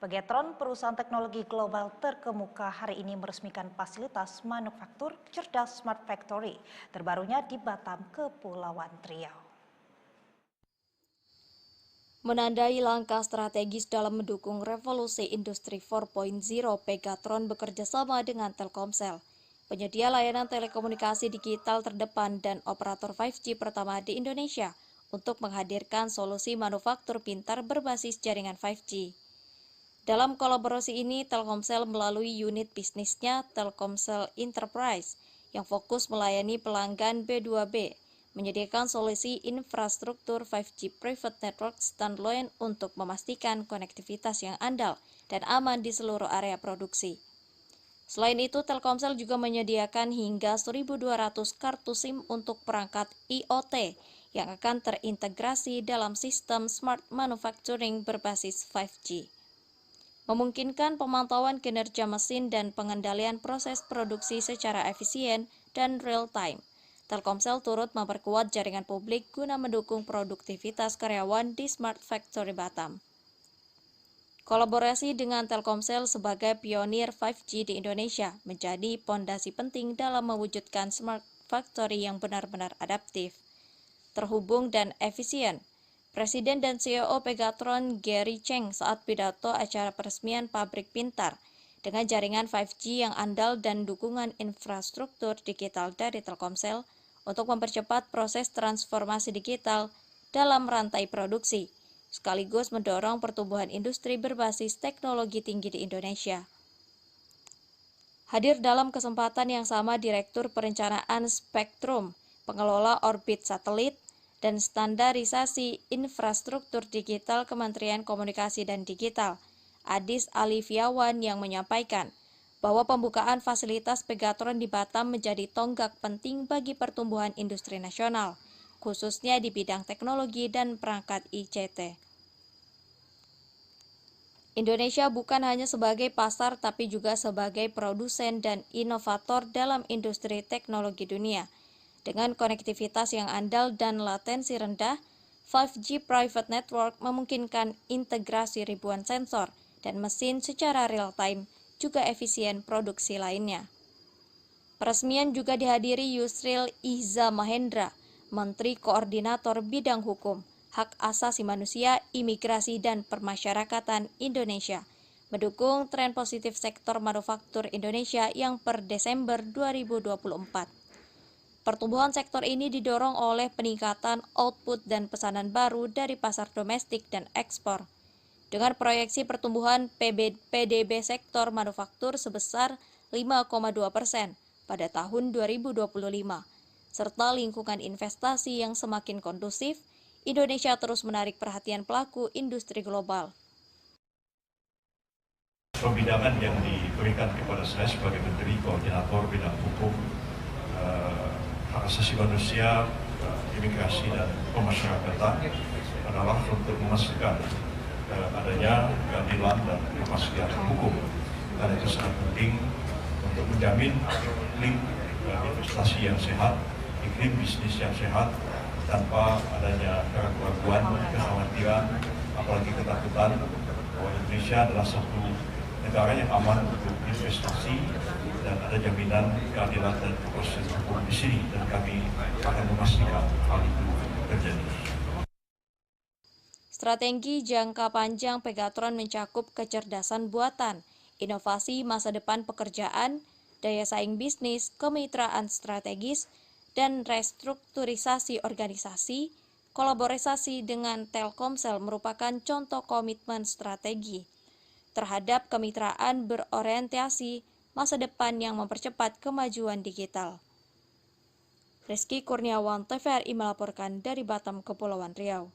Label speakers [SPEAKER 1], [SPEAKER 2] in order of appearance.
[SPEAKER 1] Pegatron, perusahaan teknologi global terkemuka, hari ini meresmikan fasilitas manufaktur cerdas Smart Factory terbarunya di Batam, Kepulauan Riau.
[SPEAKER 2] Menandai langkah strategis dalam mendukung revolusi industri 4.0, Pegatron bekerja sama dengan Telkomsel, penyedia layanan telekomunikasi digital terdepan dan operator 5G pertama di Indonesia, untuk menghadirkan solusi manufaktur pintar berbasis jaringan 5G. Dalam kolaborasi ini, Telkomsel melalui unit bisnisnya Telkomsel Enterprise yang fokus melayani pelanggan B2B, menyediakan solusi infrastruktur 5G Private Network standalone untuk memastikan konektivitas yang andal dan aman di seluruh area produksi. Selain itu, Telkomsel juga menyediakan hingga 1.200 kartu SIM untuk perangkat IoT yang akan terintegrasi dalam sistem Smart Manufacturing berbasis 5G. Memungkinkan pemantauan kinerja mesin dan pengendalian proses produksi secara efisien dan real-time. Telkomsel turut memperkuat jaringan publik guna mendukung produktivitas karyawan di Smart Factory Batam. Kolaborasi dengan Telkomsel sebagai pionir 5G di Indonesia menjadi pondasi penting dalam mewujudkan Smart Factory yang benar-benar adaptif, terhubung, dan efisien. Presiden dan CEO Pegatron Gary Cheng saat pidato acara peresmian pabrik pintar dengan jaringan 5G yang andal dan dukungan infrastruktur digital dari Telkomsel untuk mempercepat proses transformasi digital dalam rantai produksi, sekaligus mendorong pertumbuhan industri berbasis teknologi tinggi di Indonesia. Hadir dalam kesempatan yang sama Direktur Perencanaan Spektrum, Pengelola Orbit Satelit, dan Standarisasi Infrastruktur Digital Kementerian Komunikasi dan Digital, Adis Alifiawan, yang menyampaikan bahwa pembukaan fasilitas Pegatron di Batam menjadi tonggak penting bagi pertumbuhan industri nasional, khususnya di bidang teknologi dan perangkat ICT. Indonesia bukan hanya sebagai pasar tapi juga sebagai produsen dan inovator dalam industri teknologi dunia. Dengan konektivitas yang andal dan latensi rendah, 5G Private Network memungkinkan integrasi ribuan sensor dan mesin secara real-time, juga efisien produksi lainnya. Peresmian juga dihadiri Yusril Ihza Mahendra, Menteri Koordinator Bidang Hukum, Hak Asasi Manusia, Imigrasi, dan Permasyarakatan Indonesia, mendukung tren positif sektor manufaktur Indonesia yang per Desember 2024. Pertumbuhan sektor ini didorong oleh peningkatan output dan pesanan baru dari pasar domestik dan ekspor, dengan proyeksi pertumbuhan PDB sektor manufaktur sebesar 5,2% pada tahun 2025, serta lingkungan investasi yang semakin kondusif. Indonesia terus menarik perhatian pelaku industri global.
[SPEAKER 3] Pembidangan yang diberikan kepada saya sebagai Menteri Koordinator Bidang Hukum, Hak Asasi Manusia, Imigrasi, dan Pemasyarakatan adalah untuk memastikan adanya keadilan dan kepastian hukum. Dan itu sangat penting untuk menjamin iklim investasi yang sehat, iklim bisnis yang sehat, tanpa adanya keraguan, kekhawatiran, apalagi ketakutan bahwa Indonesia adalah satu negara yang aman untuk investasi dan ada jaminan keadilan dan proses hukum di sini, dan kami akan memastikan hal itu terjadi.
[SPEAKER 2] Strategi jangka panjang Pegatron mencakup kecerdasan buatan, inovasi masa depan pekerjaan, daya saing bisnis, kemitraan strategis, dan restrukturisasi organisasi. Kolaborasi dengan Telkomsel merupakan contoh komitmen strategi terhadap kemitraan berorientasi masa depan yang mempercepat kemajuan digital. Rizky Kurniawan, TVRI melaporkan dari Batam, Kepulauan Riau.